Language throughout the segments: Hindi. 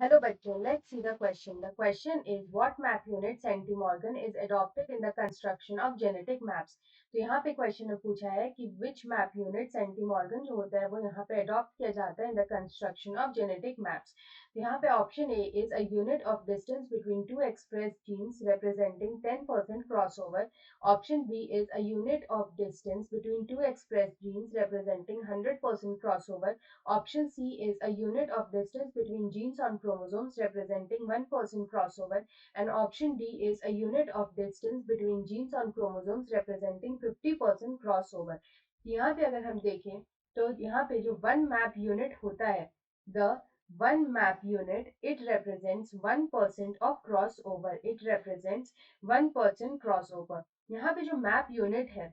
Hello, bachon. Let's see the question. The question is what map unit centimorgan is adopted in the construction of genetic maps. तो यहाँ पे क्वेश्चन में पूछा है कि which map unit centimorgan जो होता है वो यहाँ पे अडॉप्ट किया जाता है in the construction of genetic maps. तो यहाँ पे option A is a unit of distance between two expressed genes representing 10% crossover. Option B is a unit of distance between two expressed genes representing 100% crossover. Option C is a unit of distance between genes on chromosomes representing 1% crossover, and option D is a unit of distance between genes on chromosomes representing 50% crossover. यहाँ पे अगर हम देखें तो यहाँ पे जो वन मैप यूनिट होता है, the one map unit it represents 1% of crossover. It represents 1% crossover. यहाँ पे जो मैप यूनिट है,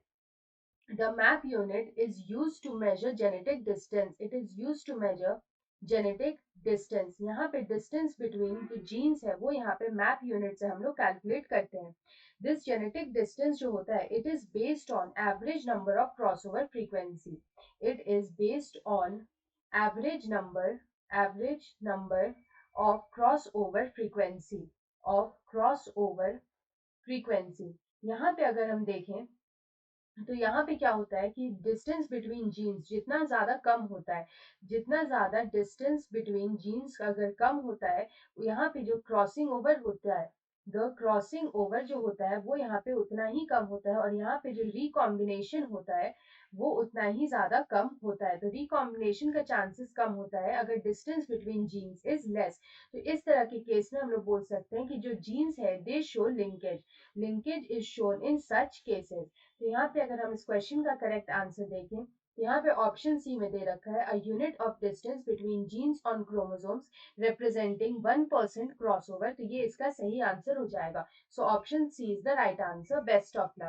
the map unit is used to measure genetic distance. It is used to measure genetic distance. यहाँ पे distance between the genes है वो यहाँ पे map unit से हम लोग calculate करते हैं. This genetic distance जो होता है, it is based on average number of crossover frequency. It is based on average number of crossover frequency of crossover frequency. यहाँ पे अगर हम देखें तो यहाँ पे क्या होता है कि डिस्टेंस बिटवीन जीन्स जितना ज्यादा कम होता है, जितना ज्यादा डिस्टेंस बिटवीन जीन्स अगर कम होता है, यहाँ पे जो क्रॉसिंग ओवर होता है, द क्रॉसिंग ओवर जो होता है वो यहाँ पे उतना ही कम होता है, और यहाँ पे जो रिकॉम्बिनेशन होता है वो उतना ही ज्यादा कम होता है. तो रिकॉम्बिनेशन का चांसेस कम होता है अगर distance between genes is less. तो इस तरह के केस में हम लोग बोल सकते हैं कि जो जीन्स है दे show linkage. Linkage is shown in such cases. तो यहाँ पे अगर हम इस क्वेश्चन का करेक्ट आंसर देखें तो यहाँ पे ऑप्शन सी में दे रखा है a unit of distance between genes on chromosomes representing 1% crossover. तो ये इसका सही आंसर हो जाएगा. So option C is the right answer. Best of luck.